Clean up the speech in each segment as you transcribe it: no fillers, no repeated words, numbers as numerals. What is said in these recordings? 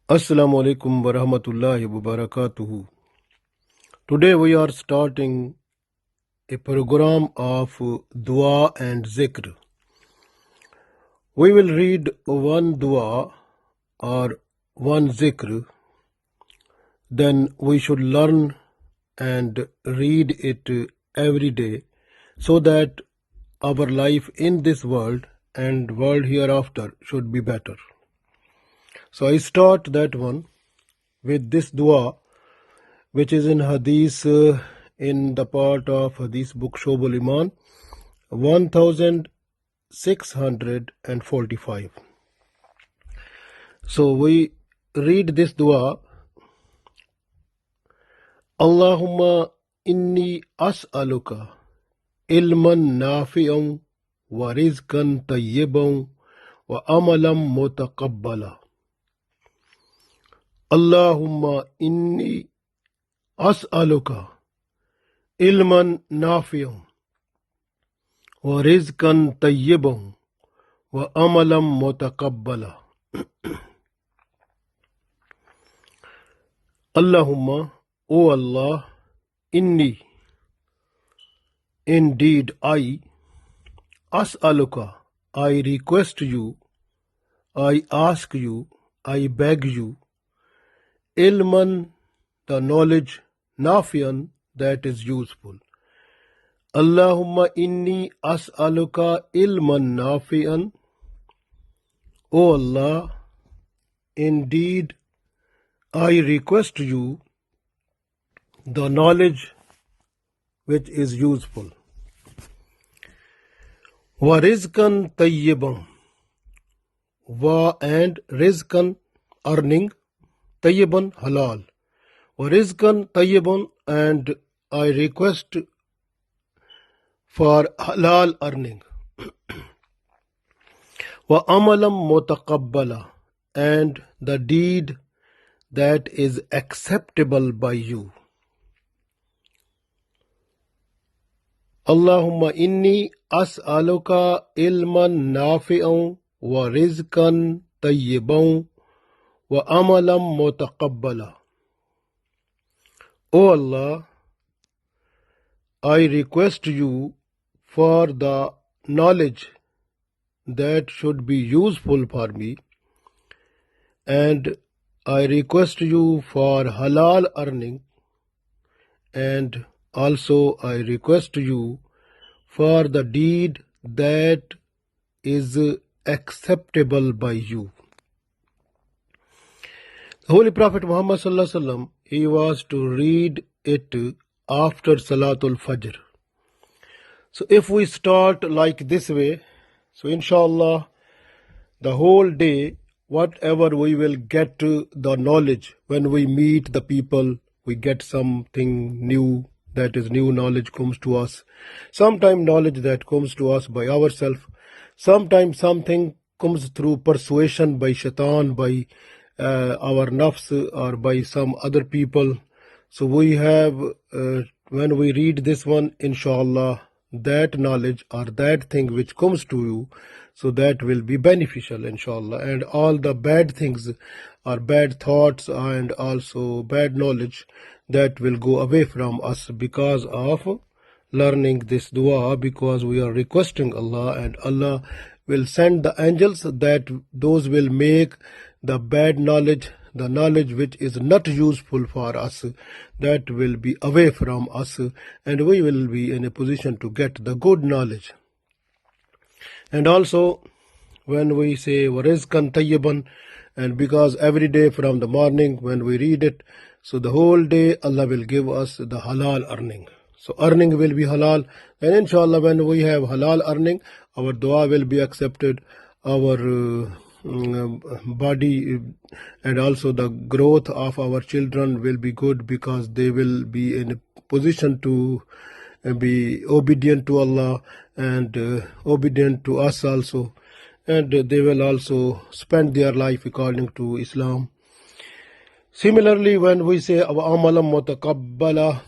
Assalamu alaikum wa rahmatullahi wa barakatuhu. Today we are starting a program of dua and zikr. We will read one dua or one zikr, then we should learn and read it every day so that our life in this world and world hereafter should be better. So I start that one with this dua, which is in Hadith, in the part of Hadith book Shobul Iman 1645. So we read this dua. Allahumma inni as'aluka ilman nafi'an wa rizqan tayyiban wa amalan mutaqabbala. Allahumma inni as'aluka ilman nafi'an wa rizqan tayyiban wa amalan mutaqabbala. Allahumma, O Allah, inni, indeed I, as'aluka, I request you, I ask you, I beg you, ilman, the knowledge, nafian, that is useful. Allahumma inni as'aluka ilman nafi'an. O Allah, indeed I request you the knowledge which is useful. Wa rizqan tayyiban, wa and rizqan, earning, tayyiban, halal. Wa rizqan tayyiban, and I request for halal earning. Wa amalam mutaqabbala, and the deed that is acceptable by you. Allahumma inni as'aluka ilman nafi'an wa rizqan tayyiban wa amalan mutaqabbala. O Allah, I request you for the knowledge that should be useful for me, and I request you for halal earning, and also I request you for the deed that is acceptable by you. The Holy Prophet Muhammad Sallallahu Alaihi Wasallam, he was to read it after Salatul Fajr. So if we start like this way, so inshallah the whole day, whatever we will get the knowledge, when we meet the people, we get something new, that is new knowledge comes to us. Sometimes knowledge that comes to us by ourselves. Sometimes something comes through persuasion by shaitan, by our nafs, or by some other people. So we have, when we read this one, inshallah, that knowledge or that thing which comes to you, so that will be beneficial, inshallah. And all the bad things or bad thoughts and also bad knowledge, that will go away from us because of learning this dua, because we are requesting Allah, and Allah will send the angels that those will make the bad knowledge, the knowledge which is not useful for us, that will be away from us, and we will be in a position to get the good knowledge. And also when we say warizqan tayyiban, and because every day from the morning when we read it, so the whole day Allah will give us the halal earning. So earning will be halal, and inshallah when we have halal earning, our dua will be accepted, our body and also the growth of our children will be good, because they will be in a position to be obedient to Allah and obedient to us also, and they will also spend their life according to Islam. Similarly, when we say amalam mutaqabbala,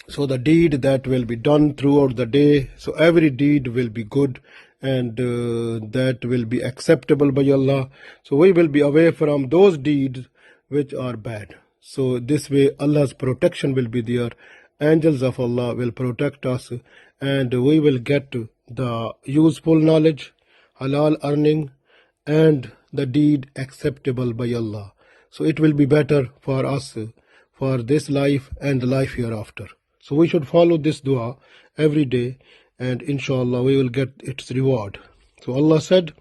so the deed that will be done throughout the day, so every deed will be good, and that will be acceptable by Allah. So we will be away from those deeds which are bad. So this way Allah's protection will be there. Angels of Allah will protect us, and we will get the useful knowledge, halal earning, and the deed acceptable by Allah. So it will be better for us for this life and the life hereafter. So we should follow this dua every day, and inshallah we will get its reward. So Allah said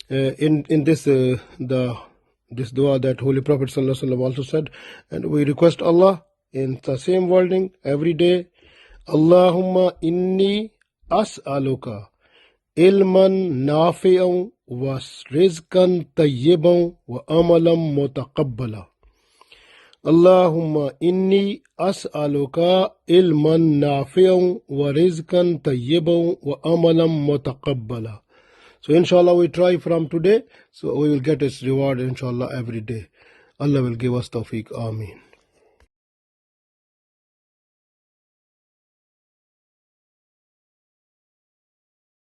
in this this dua that Holy Prophet ﷺ also said, and we request Allah in the same wording every day. Allahumma inni as'aluka ilman nafi'an wa rizqan tayyiban wa amalan mutaqabbala. Allahumma inni as'aluka ilman nafi'an wa rizqan tayyiban wa amalan mutaqabbala. So inshallah we try from today, so we will get its reward inshallah every day. Allah will give us tawfiq. Ameen.